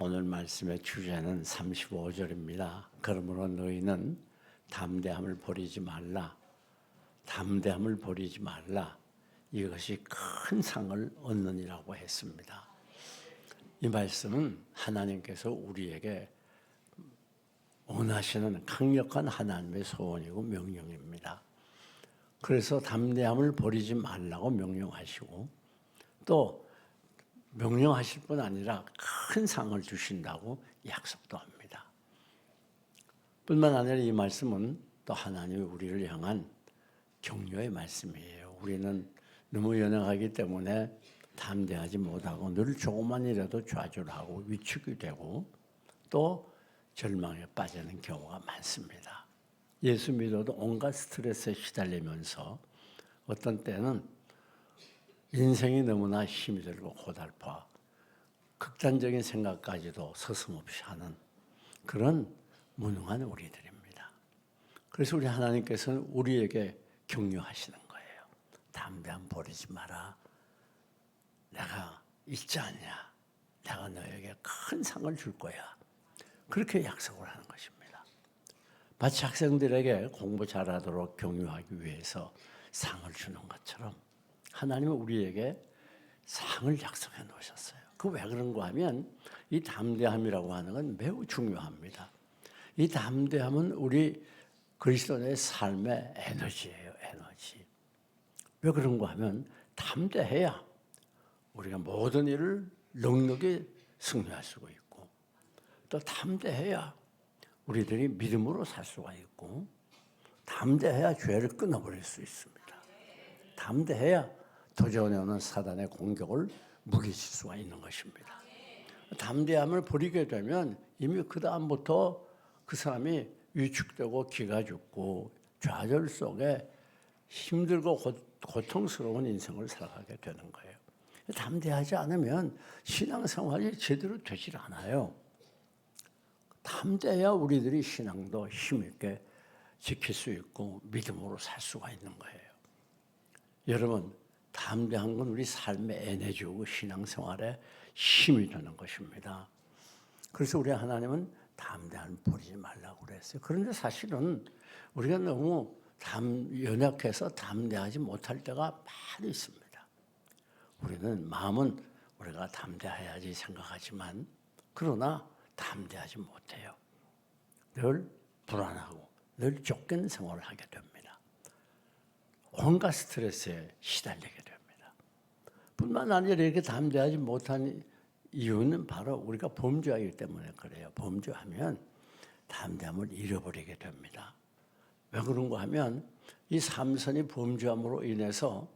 오늘 말씀의 주제는 35절입니다. 그러므로 너희는 담대함을 버리지 말라. 담대함을 버리지 말라. 이것이 큰 상을 얻느니라고 했습니다. 이 말씀은 하나님께서 우리에게 원하시는 강력한 하나님의 소원이고 명령입니다. 그래서 담대함을 버리지 말라고 명령하시고 또 명령하실 뿐 아니라 큰 상을 주신다고 약속도 합니다. 뿐만 아니라 이 말씀은 또 하나님이 우리를 향한 격려의 말씀이에요. 우리는 너무 연약하기 때문에 담대하지 못하고 늘 조금만이라도 좌절하고 위축이 되고 또 절망에 빠지는 경우가 많습니다. 예수 믿어도 온갖 스트레스에 시달리면서 어떤 때는 인생이 너무나 힘이 들고 고달파 극단적인 생각까지도 서슴없이 하는 그런 무능한 우리들입니다. 그래서 우리 하나님께서는 우리에게 격려하시는 거예요. 담대함 버리지 마라. 내가 있지 않냐. 내가 너에게 큰 상을 줄 거야. 그렇게 약속을 하는 것입니다. 마치 학생들에게 공부 잘하도록 격려하기 위해서 상을 주는 것처럼 하나님은 우리에게 상을 약속해 놓으셨어요. 그 왜 그런가 하면 이 담대함이라고 하는 건 매우 중요합니다. 이 담대함은 우리 그리스도인의 삶의 에너지예요. 에너지. 왜 그런가 하면 담대해야 우리가 모든 일을 넉넉히 승리할 수가 있고 또 담대해야 우리들이 믿음으로 살 수가 있고 담대해야 죄를 끊어버릴 수 있습니다. 담대해야 도전해 오는 사단의 공격을 무기칠 수가 있는 것입니다. 담대함을 버리게 되면 이미 그 다음부터 그 사람이 위축되고 기가 죽고 좌절 속에 힘들고 고통스러운 인생을 살아가게 되는 거예요. 담대하지 않으면 신앙생활이 제대로 되질 않아요. 담대해야 우리들이 신앙도 힘있게 지킬 수 있고 믿음으로 살 수가 있는 거예요. 여러분, 담대한 건 우리 삶의 에너지고 신앙생활에 힘이 되는 것입니다. 그래서 우리 하나님은 담대함을 버리지 말라고 그랬어요. 그런데 사실은 우리가 너무 연약해서 담대하지 못할 때가 많이 있습니다. 우리는 마음은 우리가 담대해야지 생각하지만 그러나 담대하지 못해요. 늘 불안하고 늘 쫓기는 생활을 하게 됩니다. 온갖 스트레스에 시달리게 됩니다. 뿐만 아니라 이렇게 담대하지 못한 이유는 바로 우리가 범죄하기 때문에 그래요. 범죄하면 담대함을 잃어버리게 됩니다. 왜 그런가 하면 이 삼손이 범죄함으로 인해서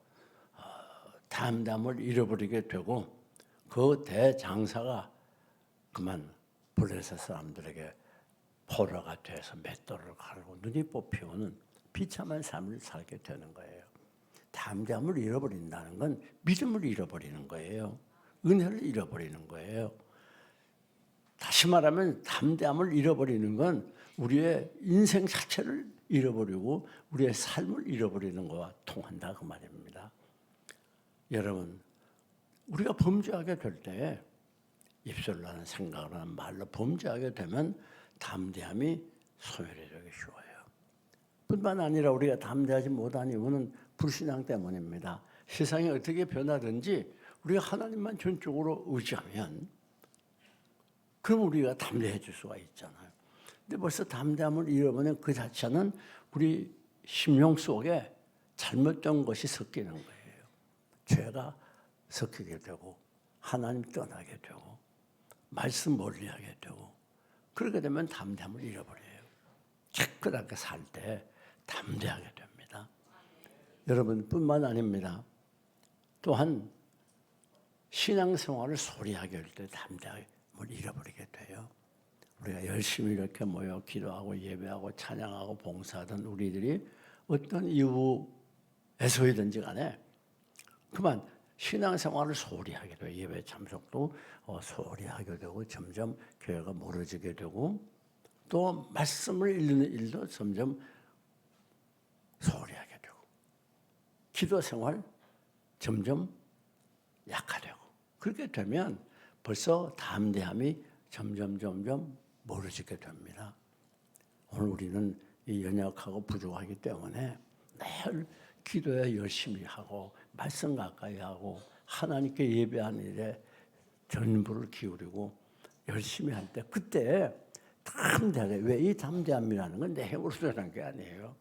담대함을 잃어버리게 되고 그 대장사가 그만 블레셋 사람들에게 포로가 돼서 맷돌을 갈고 눈이 뽑히고는 비참한 삶을 살게 되는 거예요. 담대함을 잃어버린다는 건 믿음을 잃어버리는 거예요. 은혜를 잃어버리는 거예요. 다시 말하면 담대함을 잃어버리는 건 우리의 인생 자체를 잃어버리고 우리의 삶을 잃어버리는 것과 통한다 그 말입니다. 여러분, 우리가 범죄하게 될 때 입술로 하는 생각을 하는 말로 범죄하게 되면 담대함이 소멸되기 쉬워요. 뿐만 아니라 우리가 담대하지 못한 이유는 불신앙 때문입니다. 세상이 어떻게 변하든지 우리가 하나님만 전적으로 의지하면 그럼 우리가 담대해질 수가 있잖아요. 근데 벌써 담대함을 잃어버리는 그 자체는 우리 심령 속에 잘못된 것이 섞이는 거예요. 죄가 섞이게 되고 하나님 떠나게 되고 말씀 멀리하게 되고 그렇게 되면 담대함을 잃어버려요. 깨끗하게 살 때 담대하게 됩니다. 여러분 뿐만 아닙니다. 또한 신앙생활을 소리하게 할 때 담대함을 잃어버리게 돼요. 우리가 열심히 이렇게 모여 기도하고 예배하고 찬양하고 봉사하던 우리들이 어떤 이유에서이든지 간에 그만 신앙생활을 소홀히하게 돼요. 예배 참석도 소홀히하게 되고 점점 교회가 멀어지게 되고 또 말씀을 읽는 일도 점점 소홀히하게 되고 기도 생활 점점 약화되고 그렇게 되면 벌써 담대함이 점점 멀어지게 됩니다. 오늘 우리는 이 연약하고 부족하기 때문에 매일 기도에 열심히 하고 말씀 가까이 하고 하나님께 예배하는 일에 전부를 기울이고 열심히 할 때 그때 담대하게, 왜 이 담대함이라는 건 내 힘으로 되는 게 아니에요.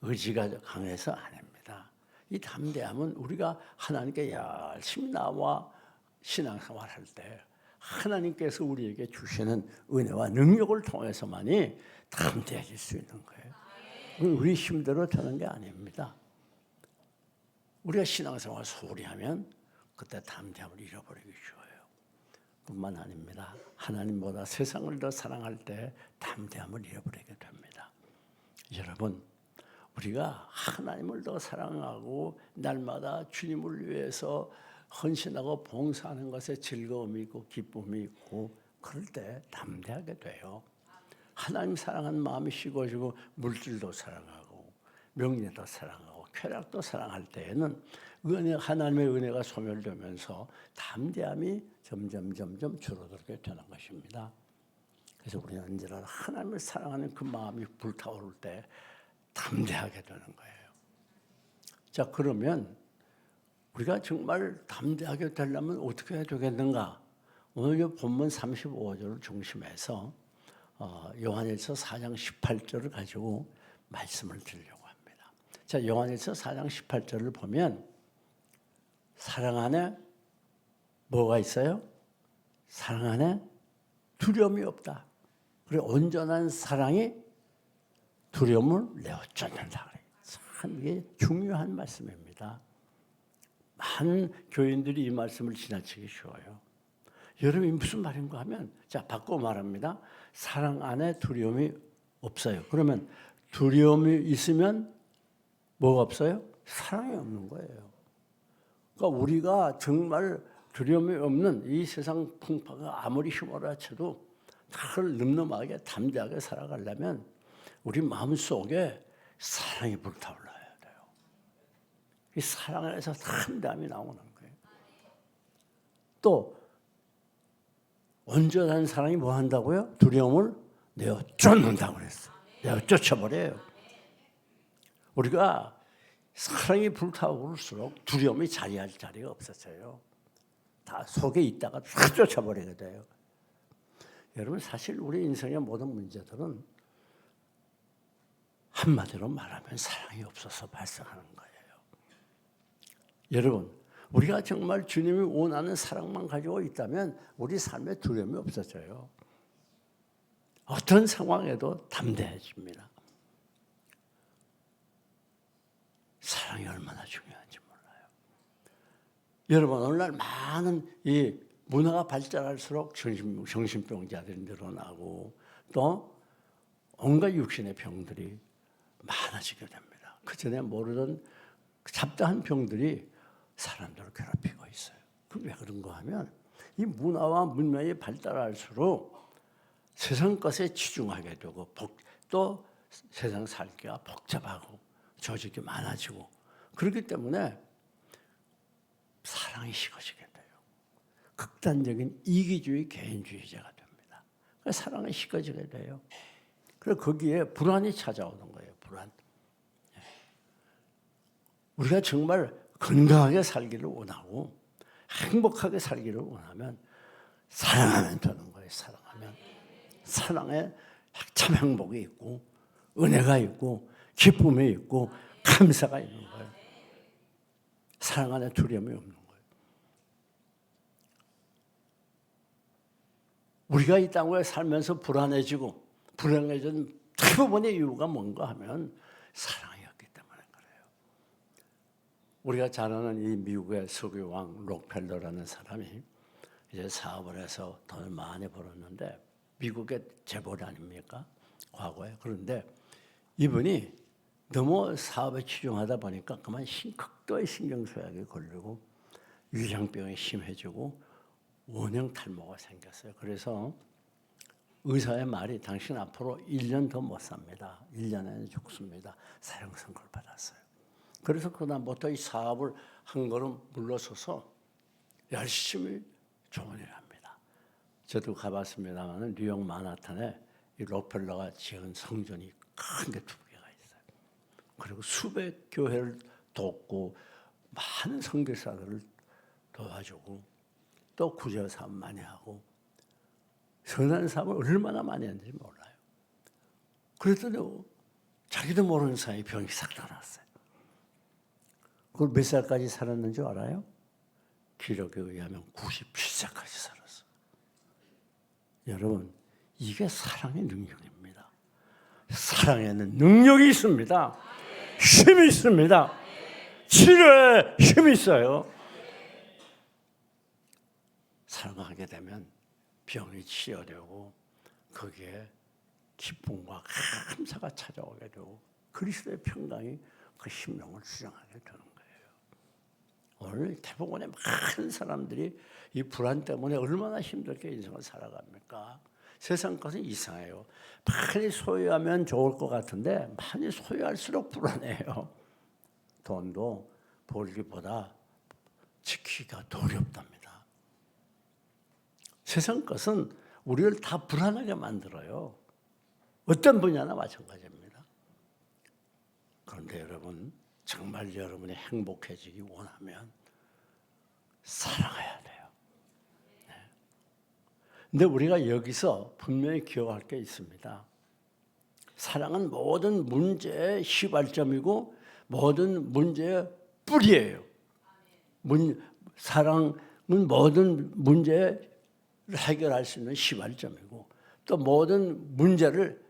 의지가 강해서 아닙니다. 이 담대함은 우리가 하나님께 열심히 나와 신앙생활할 때 하나님께서 우리에게 주시는 은혜와 능력을 통해서만이 담대해질 수 있는 거예요. 우리 힘대로 되는 게 아닙니다. 우리가 신앙생활 소홀히 하면 그때 담대함을 잃어버리기 쉬워요. 뿐만 아닙니다. 하나님보다 세상을 더 사랑할 때 담대함을 잃어버리게 됩니다. 여러분, 우리가 하나님을 더 사랑하고 날마다 주님을 위해서 헌신하고 봉사하는 것에 즐거움이 있고 기쁨이 있고 그럴 때 담대하게 돼요. 하나님 사랑하는 마음이 식어지고 물질도 사랑하고 명예도 사랑하고 쾌락도 사랑할 때에는 하나님의 은혜가 소멸되면서 담대함이 점점 줄어들게 되는 것입니다. 그래서 우리는 언제나 하나님을 사랑하는 그 마음이 불타오를 때 담대하게 되는 거예요. 자, 그러면 우리가 정말 담대하게 되려면 어떻게 해야 되겠는가? 오늘 이 본문 35절을 중심해서 요한일서 4장 18절을 가지고 말씀을 드리려고 합니다. 자, 요한일서 4장 18절을 보면 사랑 안에 뭐가 있어요? 사랑 안에 두려움이 없다. 그리고 온전한 사랑이 두려움을 내어쫓는다. 참 이게 중요한 말씀입니다. 많은 교인들이 이 말씀을 지나치기 쉬워요. 여러분이 무슨 말인가 하면, 자, 바꿔 말합니다. 사랑 안에 두려움이 없어요. 그러면 두려움이 있으면 뭐가 없어요? 사랑이 없는 거예요. 그러니까 우리가 정말 두려움이 없는 이 세상 풍파가 아무리 휘몰아쳐도 그걸 늠름하게 담대하게 살아가려면 우리 마음속에 사랑이 불타올라야 돼요. 이 사랑 안에서 담대함이 나오는 거예요. 또 온전한 사랑이 뭐 한다고요? 두려움을 내어 쫓는다고 그랬어요. 내어 쫓아버려요. 우리가 사랑이 불타오를수록 두려움이 자리할 자리가 없어져요. 다 속에 있다가 다 쫓아버리게 돼요. 여러분, 사실 우리 인생의 모든 문제들은 한마디로 말하면 사랑이 없어서 발생하는 거예요. 여러분, 우리가 정말 주님이 원하는 사랑만 가지고 있다면 우리 삶에 두려움이 없어져요. 어떤 상황에도 담대해집니다. 사랑이 얼마나 중요한지 몰라요. 여러분, 오늘날 많은 이 문화가 발달할수록 정신병자들이 늘어나고 또 온갖 육신의 병들이 많아지게 됩니다. 그전에 모르던 잡다한 병들이 사람들을 괴롭히고 있어요. 그게 왜 그런가 하면 이 문화와 문명이 발달할수록 세상 것에 치중하게 되고 또 세상 살기가 복잡하고 조직이 많아지고 그렇기 때문에 사랑이 식어지게 돼요. 극단적인 이기주의, 개인주의자가 됩니다. 그래서 사랑이 식어지게 돼요. 그래서 거기에 불안이 찾아오는 거예요. 불안. 우리가 정말 건강하게 살기를 원하고 행복하게 살기를 원하면 사랑하면 되는 거예요. 사랑하면. 사랑에 참 행복이 있고 은혜가 있고 기쁨이 있고 감사가 있는 거예요. 사랑 안에 두려움이 없는 거예요. 우리가 이 땅에 살면서 불안해지고 불행해진 대부분의 이유가 뭔가 하면 사랑이었기 때문에 그래요. 우리가 잘 아는 이 미국의 석유왕 록펠러라는 사람이 이제 사업을 해서 돈을 많이 벌었는데 미국의 재벌 아닙니까? 과거에. 그런데 이분이 너무 사업에 치중하다 보니까 그만 극도의 신경쇠약이 걸리고 위장병이 심해지고 원형 탈모가 생겼어요. 그래서 의사의 말이 당신 앞으로 1년 더 못 삽니다. 1년에는 죽습니다. 사형 선고를 받았어요. 그래서 그다음부터 이 사업을 한 걸음 물러서서 열심히 조언을 합니다. 저도 가봤습니다만 뉴욕 만하탄에 이 록펠러가 지은 성전이 큰 게 2개가 있어요. 그리고 수백 교회를 돕고 많은 선교사들을 도와주고 또 구제 사업 많이 하고 선한 사업을 얼마나 많이 했는지 몰라요. 그랬더니 자기도 모르는 사이에 병이 싹 나왔어요. 그걸 몇 살까지 살았는 줄 알아요? 기록에 의하면 97세까지 살았어요. 여러분, 이게 사랑의 능력입니다. 사랑에는 능력이 있습니다. 힘이 있습니다. 치료에 힘이 있어요. 사랑하게 되면 병이 치유되고 거기에 기쁨과 감사가 찾아오게 되고 그리스도의 평강이 그 심령을 수정하게 되는 거예요. 오늘 대부분의 많은 사람들이 이 불안 때문에 얼마나 힘들게 인생을 살아갑니까? 세상 것은 이상해요. 많이 소유하면 좋을 것 같은데 많이 소유할수록 불안해요. 돈도 벌기보다 지키기가 더 어렵답니다. 세상 것은 우리를 다 불안하게 만들어요. 어떤 분야나 마찬가지입니다. 그런데 여러분, 정말 여러분이 행복해지기 원하면 사랑해야 돼요. 네. 근데 우리가 여기서 분명히 기억할 게 있습니다. 사랑은 모든 문제의 시발점이고 모든 문제의 뿌리예요. 사랑은 모든 문제를 해결할 수 있는 시발점이고 또 모든 문제를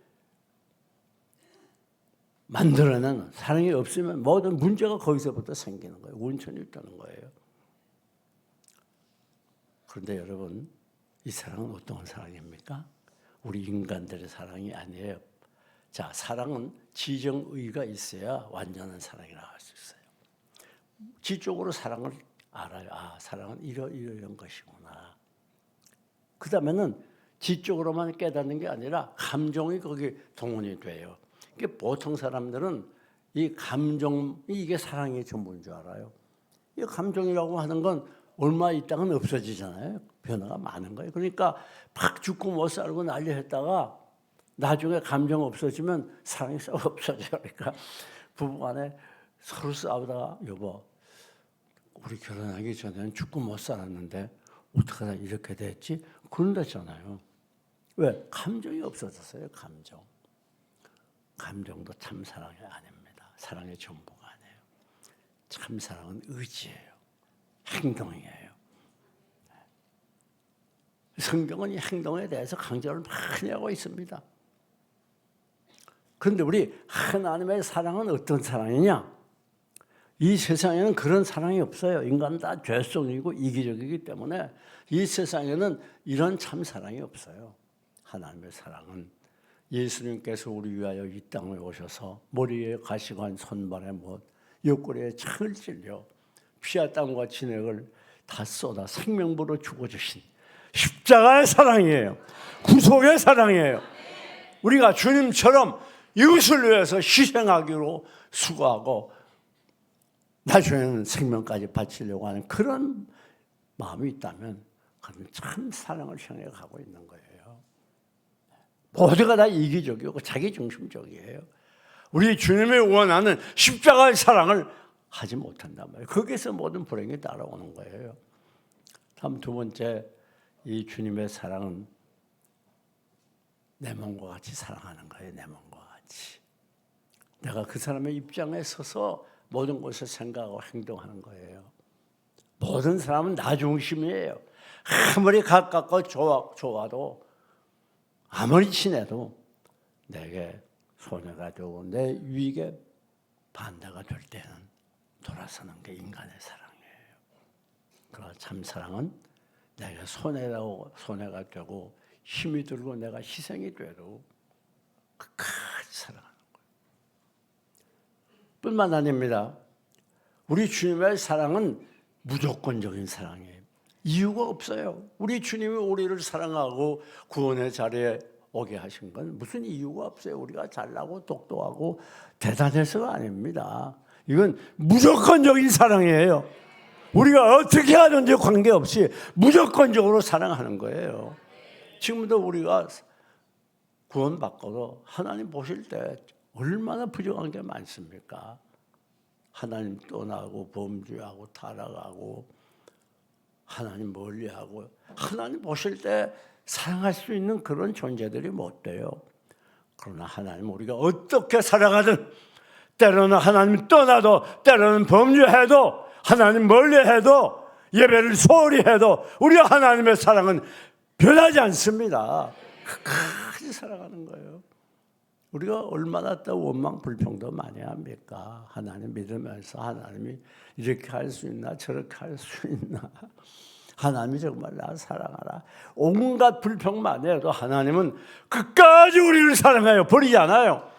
만들어내는 사랑이 없으면 모든 문제가 거기서부터 생기는 거예요. 온천이 있다는 거예요. 그런데 여러분, 이 사랑은 어떤 사랑입니까? 우리 인간들의 사랑이 아니에요. 자, 사랑은 지정의가 있어야 완전한 사랑이라고 할 수 있어요. 지적으로 사랑을 알아요. 아, 사랑은 이런 것이구나. 그 다음에는 지적으로만 깨닫는 게 아니라 감정이 거기 동원이 돼요. 그러니까 보통 사람들은 이 감정이 이게 사랑의 전부인 줄 알아요. 이 감정이라고 하는 건 얼마 있다가는 없어지잖아요. 변화가 많은 거예요. 그러니까 막 죽고 못 살고 난리했다가 나중에 감정 없어지면 사랑이 싹 없어져요. 그러니까 부부간에 서로 싸우다가 여보, 우리 결혼하기 전에는 죽고 못 살았는데 어떻게 하다 이렇게 됐지? 그런다잖아요. 왜? 감정이 없어졌어요. 감정도 참 사랑이 아닙니다. 사랑의 전부가 아니에요. 참 사랑은 의지예요. 행동이에요. 성경은 이 행동에 대해서 강조를 많이 하고 있습니다. 그런데 우리 하나님의 사랑은 어떤 사랑이냐? 이 세상에는 그런 사랑이 없어요. 인간은 다 죄성이고 이기적이기 때문에 이 세상에는 이런 참 사랑이 없어요. 하나님의 사랑은 예수님께서 우리 위하여 이 땅에 오셔서 머리에 가시관 손발에 못 옆구리에 창을 찔려 피와 땀과 진액을 다 쏟아 생명부로 죽어주신 십자가의 사랑이에요. 구속의 사랑이에요. 우리가 주님처럼 이웃을 위해서 희생하기로 수고하고 나중에는 생명까지 바치려고 하는 그런 마음이 있다면 그건 참 사랑을 향해 가고 있는 거예요. 모두가 다 이기적이고 자기중심적이에요. 우리 주님이 원하는 십자가의 사랑을 하지 못한단 말이에요. 거기서 모든 불행이 따라오는 거예요. 다음 두 번째, 이 주님의 사랑은 내 몸과 같이 사랑하는 거예요. 내 몸과 같이. 내가 그 사람의 입장에 서서 모든 것을 생각하고 행동하는 거예요. 모든 사람은 나 중심이에요. 아무리 가깝고 좋아도 아무리 친해도 내게 손해가 되고 내 유익에 반대가 될 때는 돌아서는 게 인간의 사랑이에요. 그러나 참 사랑은 내가 손해가 되고 힘이 들고 내가 희생이 돼도 끝까지 사랑하는 거예요. 뿐만 아닙니다. 우리 주님의 사랑은 무조건적인 사랑이에요. 이유가 없어요. 우리 주님이 우리를 사랑하고 구원의 자리에 오게 하신 건 무슨 이유가 없어요. 우리가 잘나고 똑똑하고 대단해서가 아닙니다. 이건 무조건적인 사랑이에요. 우리가 어떻게 하든지 관계없이 무조건적으로 사랑하는 거예요. 지금도 우리가 구원받고도 하나님 보실 때 얼마나 부족한 게 많습니까? 하나님 떠나고 범죄하고 타락하고 하나님 멀리하고 하나님 보실 때 사랑할 수 있는 그런 존재들이 못 돼요. 그러나 하나님 우리가 어떻게 살아가든 때로는 하나님 떠나도 때로는 범죄해도 하나님 멀리해도 예배를 소홀히 해도 우리 하나님의 사랑은 변하지 않습니다. 끝까지 살아가는 거예요. 우리가 얼마나 또 원망 불평도 많이 합니까? 하나님 믿으면서 하나님이 이렇게 할 수 있나 저렇게 할 수 있나, 하나님이 정말 나를 사랑하라, 온갖 불평 많이 해도 하나님은 끝까지 우리를 사랑해요. 버리지 않아요.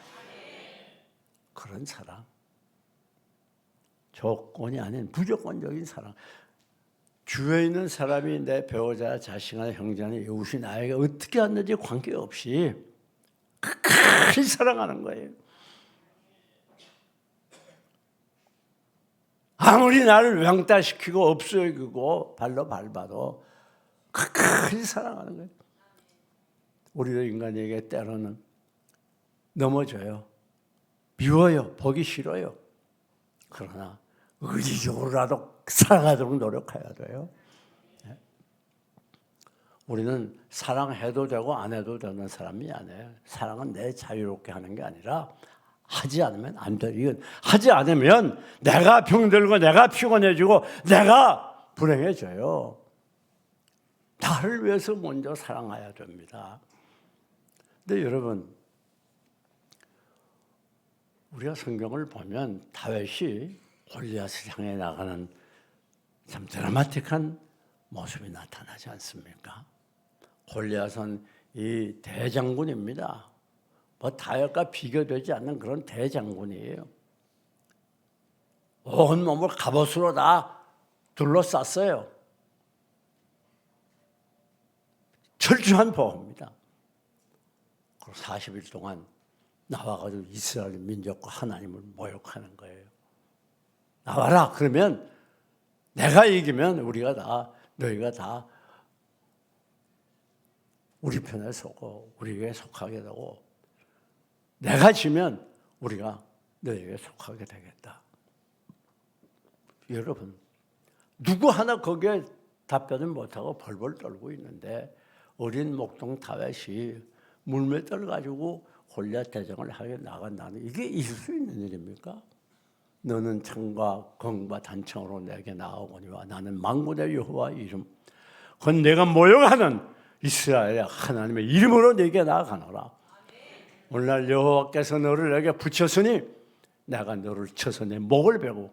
그런 사랑, 조건이 아닌 무조건적인 사랑. 주위에 있는 사람이 내 배우자, 자식이나 형제나 이웃이 나에게 어떻게 하는지 관계없이 끝까지 사랑하는 거예요. 아무리 나를 왕따시키고 없애기고 발로 밟아도 끝까지 사랑하는 거예요. 우리도 인간에게 때로는 넘어져요. 미워요. 보기 싫어요. 그러나 의지적으로라도 사랑하도록 노력해야 돼요. 우리는 사랑해도 되고 안 해도 되는 사람이 아니에요. 사랑은 내 자유롭게 하는 게 아니라 하지 않으면 안 돼. 이건 하지 않으면 내가 병들고 내가 피곤해지고 내가 불행해져요. 나를 위해서 먼저 사랑해야 됩니다. 근데 여러분, 우리가 성경을 보면 다윗이 골리앗을 향해 나가는 참 드라마틱한 모습이 나타나지 않습니까? 골리앗은 이 대장군입니다. 뭐 다윗과 비교되지 않는 그런 대장군이에요. 온 몸을 갑옷으로 다 둘러쌌어요. 철저한 보호입니다. 그리고 40일 동안 나와가지고 이스라엘 민족과 하나님을 모욕하는 거예요. 나와라. 그러면 내가 이기면 우리가 다, 너희가 다 우리 편에 서고 우리에게 속하게 되고, 내가 지면 우리가 너희에게 속하게 되겠다. 여러분, 누구 하나 거기에 답변을 못하고 벌벌 떨고 있는데 어린 목동 다윗이 물맷돌을 가지고 골리앗 대적을 하게 나간다는, 이게 있을 수 있는 일입니까? 너는 창과 검과 단창으로 내게 나아오거니와 나는 만군의 여호와 이름 곧 내가 모욕하는 이스라엘의 하나님의 이름으로 내게 나아가노라. 오늘날 여호와께서 너를 내게 붙였으니 내가 너를 쳐서 내 목을 베고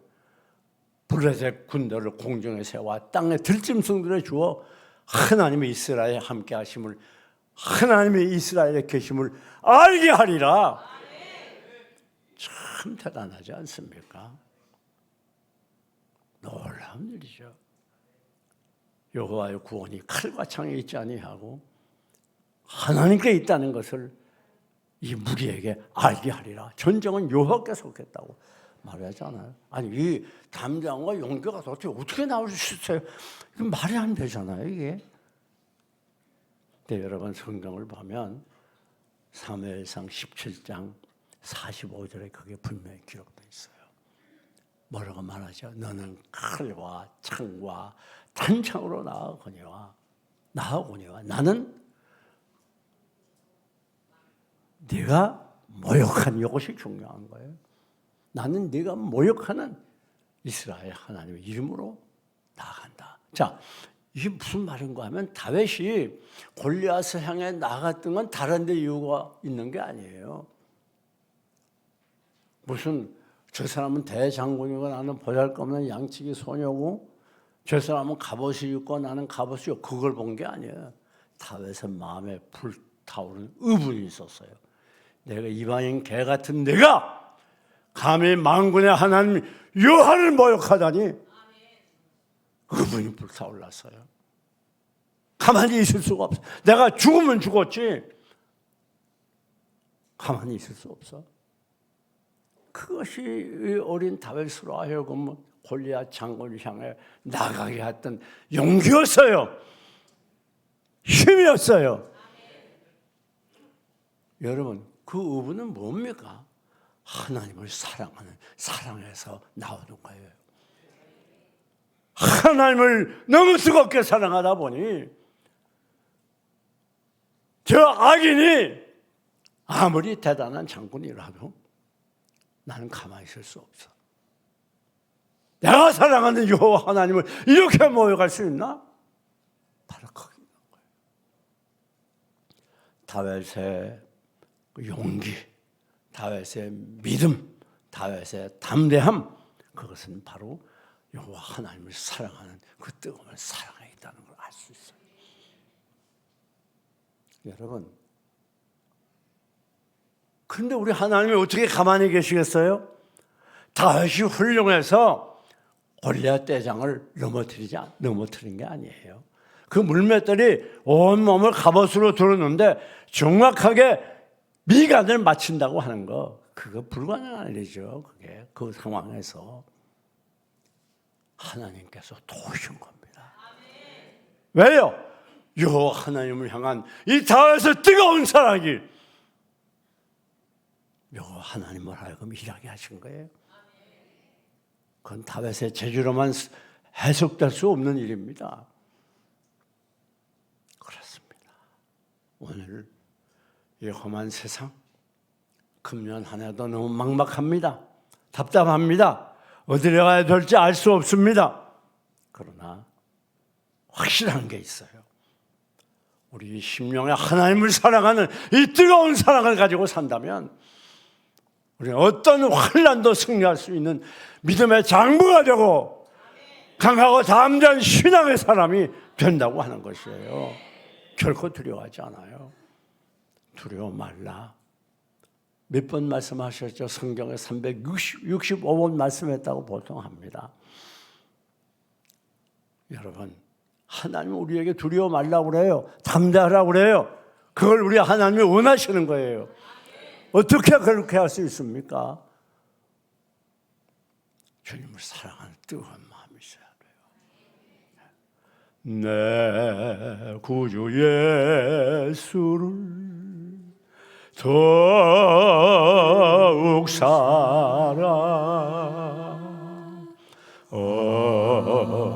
블레셋 군대를 공중에 세워 땅에 들짐승들에 주어 하나님의 이스라엘에 함께 하심을, 하나님의 이스라엘에 계심을 알게 하리라. 참 대단하지 않습니까? 놀라운 일이죠. 여호와의 구원이 칼과 창에 있지 아니하고 하나님께 있다는 것을 이 무리에게 알게 하리라. 전쟁은 여호와께 속했다고 말하잖아요. 아니, 이 담장과 용교가 도대체 어떻게 나올 수 있어요? 이게 말이 안 되잖아요, 이게. 근데 여러분, 성경을 보면 사무엘상 17장 45절에 그게 분명히 기록되어 있어요. 뭐라고 말하죠? 너는 칼과 창과 단창으로 나아오거니와 나는 네가 모욕한, 이것이 중요한 거예요. 나는 네가 모욕하는 이스라엘 하나님의 이름으로 나아간다. 자, 이게 무슨 말인가 하면 다윗이 골리앗을 향해 나갔던 건 다른 데 이유가 있는 게 아니에요. 무슨 저 사람은 대장군이고 나는 보잘것없는 양치기 소녀고 저 사람은 갑옷이 있고 나는 갑옷이 있고 그걸 본 게 아니에요. 다윗의 마음에 불타오르는 의분이 있었어요. 내가 이방인 개 같은 내가 감히 만군의 하나님 여호와를 모욕하다니, 의분이 불타올랐어요. 가만히 있을 수가 없어. 내가 죽으면 죽었지 가만히 있을 수 없어. 그것이 어린 다윗으로 하여금 골리앗 장군을 향해 나가게 했던 용기였어요. 힘이었어요. 여러분, 그 의부는 뭡니까? 하나님을 사랑하는, 사랑해서 나오는 거예요. 하나님을 너무 뜨겁게 사랑하다 보니 저 악인이 아무리 대단한 장군이라도 나는 가만히 있을 수 없어. 내가 사랑하는 여호와 하나님을 이렇게 모욕할 수 있나? 바로 거기 있는 거예요. 다윗의 용기, 다윗의 믿음, 다윗의 담대함, 그것은 바로 여호와 하나님을 사랑하는 그 뜨거운 사랑에 있다는 걸 알 수 있어요. 여러분, 그런데 우리 하나님이 어떻게 가만히 계시겠어요? 다윗이 훌륭해서 골리앗 대장을 넘어뜨린 게 아니에요. 그 물맷들이 온몸을 갑옷으로 두르는데 정확하게 미간을 맞춘다고 하는 거, 그거 불가능한 일이죠. 그게 그 상황에서 하나님께서 도우신 겁니다. 왜요? 여호와 하나님을 향한 이 다윗의 뜨거운 사랑이 여호와 하나님을 하여금 일하게 하신 거예요. 그건 다윗의 재주로만 해석될 수 없는 일입니다. 그렇습니다. 오늘 이 험한 세상, 금년 한 해도 너무 막막합니다. 답답합니다. 어디로 가야 될지 알 수 없습니다. 그러나 확실한 게 있어요. 우리 심령에 하나님을 사랑하는 이 뜨거운 사랑을 가지고 산다면 우리는 어떤 환난도 승리할 수 있는 믿음의 장부가 되고 강하고 담대한 신앙의 사람이 된다고 하는 것이에요. 결코 두려워하지 않아요. 두려워 말라. 몇 번 말씀하셨죠? 성경에 365번 말씀했다고 보통 합니다. 여러분, 하나님은 우리에게 두려워 말라고 그래요. 담대하라고 그래요. 그걸 우리 하나님이 원하시는 거예요. 어떻게 그렇게 할 수 있습니까? 주님을 사랑하는 뜨거운 마음이 있어야 돼요. 내 구주 예수를 더욱 사랑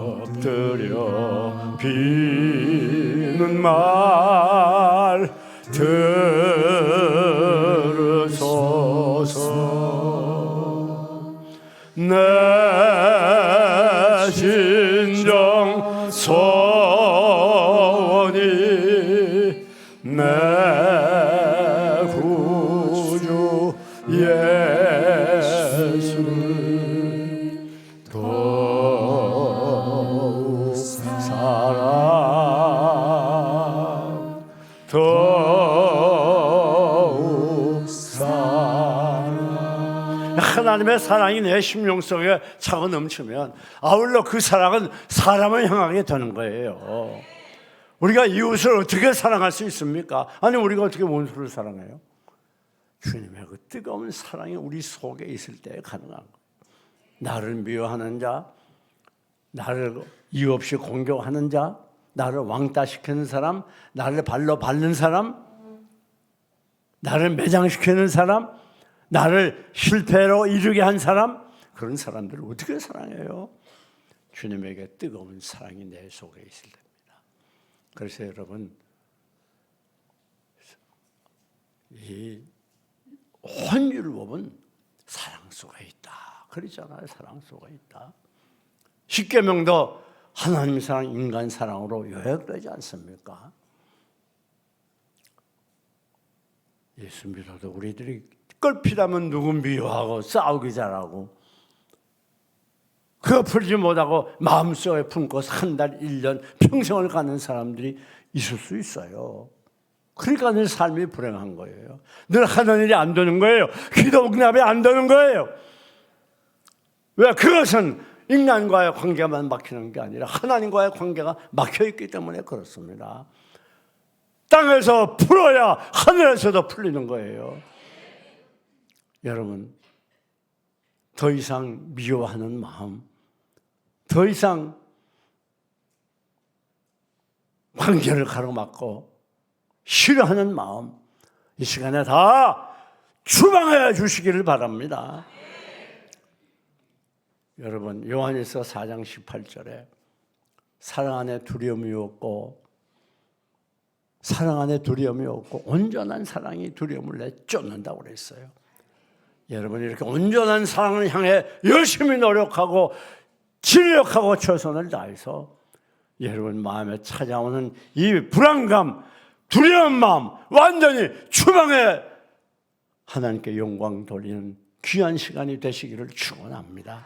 엎드려 비는 말 들으소서. 내 진정 소원이 내 구주 예수를 더욱 사랑 더욱 사랑. 하나님의 사랑이 내 심령 속에 차고 넘치면 아울러 그 사랑은 사람을 향하게 되는 거예요. 우리가 이웃을 어떻게 사랑할 수 있습니까? 아니, 우리가 어떻게 원수를 사랑해요? 주님의 그 뜨거운 사랑이 우리 속에 있을 때 가능한 거예요. 나를 미워하는 자, 나를 이유 없이 공격하는 자, 나를 왕따시키는 사람, 나를 발로 밟는 사람, 나를 매장시키는 사람, 나를 실패로 이르게 한 사람, 그런 사람들을 어떻게 사랑해요? 주님에게 뜨거운 사랑이 내 속에 있을 때입니다. 그래서 여러분, 이 혼율법은 사랑 속에 있다. 그러잖아요. 사랑 속에 있다. 십계명도 하나님 사랑, 인간 사랑으로 요약되지 않습니까? 예수 믿어도 우리들이 껄피다면 누구 미워하고 싸우기 잘하고 그거 풀지 못하고 마음속에 품고 한 달, 1년, 평생을 가는 사람들이 있을 수 있어요. 그러니까 늘 삶이 불행한 거예요. 늘 하는 일이 안 되는 거예요. 기도 응답이 안 되는 거예요. 왜? 그것은 인간과의 관계만 막히는 게 아니라 하나님과의 관계가 막혀있기 때문에 그렇습니다. 땅에서 풀어야 하늘에서도 풀리는 거예요. 여러분, 더 이상 미워하는 마음, 더 이상 관계를 가로막고 싫어하는 마음, 이 시간에 다 추방해 주시기를 바랍니다. 여러분, 요한일서 4장 18절에 사랑 안에 두려움이 없고 사랑 안에 두려움이 없고 온전한 사랑이 두려움을 내쫓는다고 그랬어요. 여러분, 이렇게 온전한 사랑을 향해 열심히 노력하고 진력하고 최선을 다해서 여러분 마음에 찾아오는 이 불안감, 두려운 마음 완전히 추방해 하나님께 영광 돌리는 귀한 시간이 되시기를 축원합니다.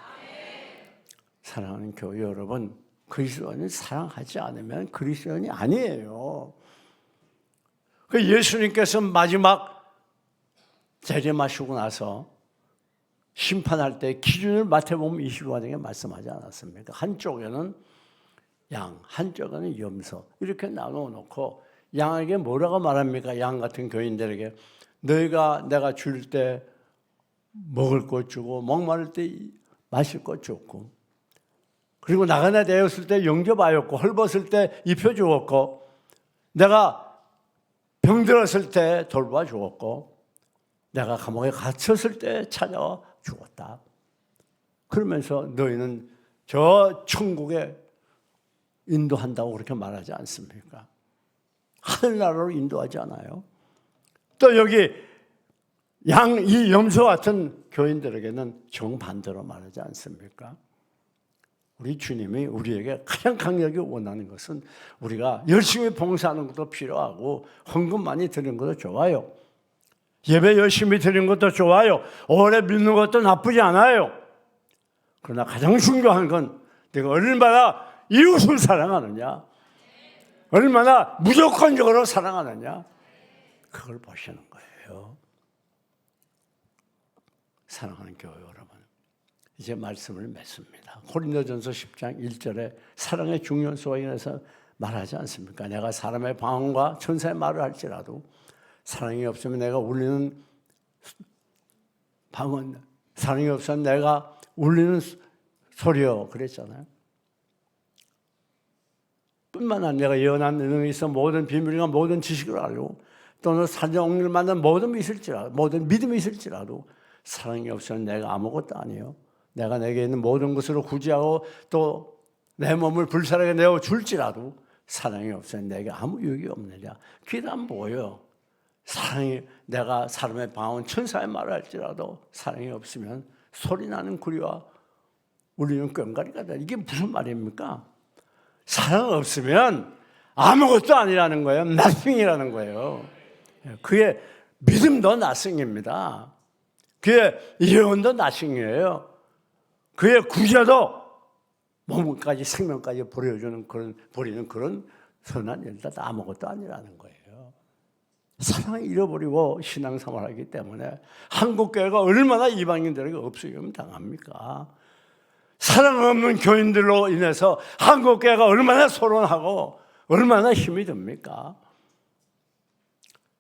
사랑하는 교회 여러분, 그리스도인을 사랑하지 않으면 그리스도인이 아니에요. 그 예수님께서 마지막 재림하시고 나서 심판할 때 기준을 마태복음 25장에 말씀하지 않았습니까? 한쪽에는 양, 한쪽에는 염소 이렇게 나누어 놓고 양에게 뭐라고 말합니까? 양 같은 교인들에게 너희가 내가 줄 때 먹을 것 주고 목마를 때 마실 것 줬고 그리고 나그네 되었을 때 영접하였고 헐벗을 때 입혀주었고 내가 병들었을 때 돌봐 주었고 내가 감옥에 갇혔을 때 찾아와 주었다. 그러면서 너희는 저 천국에 인도한다고 그렇게 말하지 않습니까? 하늘나라로 인도하지 않아요? 또 여기 이 염소 같은 교인들에게는 정반대로 말하지 않습니까? 우리 주님이 우리에게 가장 강력히 원하는 것은 우리가 열심히 봉사하는 것도 필요하고 헌금 많이 드리는 것도 좋아요. 예배 열심히 드리는 것도 좋아요. 오래 믿는 것도 나쁘지 않아요. 그러나 가장 중요한 건 내가 얼마나 이웃을 사랑하느냐, 얼마나 무조건적으로 사랑하느냐, 그걸 보시는 거예요. 사랑하는 교회 여러분, 이제 말씀을 맺습니다. 고린도전서 10장 1절에 사랑의 중요성에 인해서 말하지 않습니까? 내가 사람의 방언과 천사의 말을 할지라도 사랑이 없으면 내가 울리는 방언, 사랑이 없으면 내가 울리는 소리요 그랬잖아요. 뿐만 아니라 내가 예언한 능력이 있어 모든 비밀과 모든 지식을 알고 또는 사정을 만난 모든 믿음이 있을지라도 사랑이 없으면 내가 아무것도 아니에요. 내가 내게 있는 모든 것으로 구제하고 또 내 몸을 불살하게 내어 줄지라도 사랑이 없으면 내게 아무 유익이 없느냐. 그게 다 뭐예요? 사랑이 내가 사람의 방언 천사의 말을 할지라도 사랑이 없으면 소리나는 구리와 울리는 꽹과리가 돼. 이게 무슨 말입니까? 사랑 없으면 아무것도 아니라는 거예요. nothing이라는 거예요. 그의 믿음도 nothing입니다. 그의 예언도 nothing이에요. 그의 구제도 몸까지 생명까지 버리는 그런 선한 일도 아무것도 아니라는 거예요. 사랑을 잃어버리고 신앙생활하기 때문에 한국교회가 얼마나 이방인들에게 없어지면 당합니까? 사랑 없는 교인들로 인해서 한국교회가 얼마나 소란하고 얼마나 힘이 듭니까?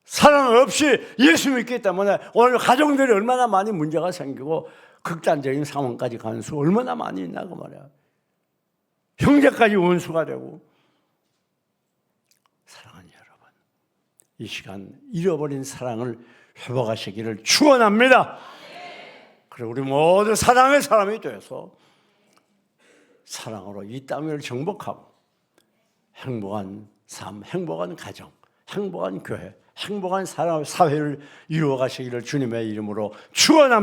사랑 없이 예수 믿기 때문에 오늘 가정들이 얼마나 많이 문제가 생기고 극단적인 상황까지 가는 수 얼마나 많이 있나고 말이야. 형제까지 원수가 되고. 사랑하는 여러분, 이 시간 잃어버린 사랑을 회복하시기를 축원합니다. 그리고 우리 모두 사랑의 사람이 되어서 사랑으로 이 땅 위를 정복하고 행복한 삶, 행복한 가정, 행복한 교회, 행복한 사회를 이루어 가시기를 주님의 이름으로 축원합니다.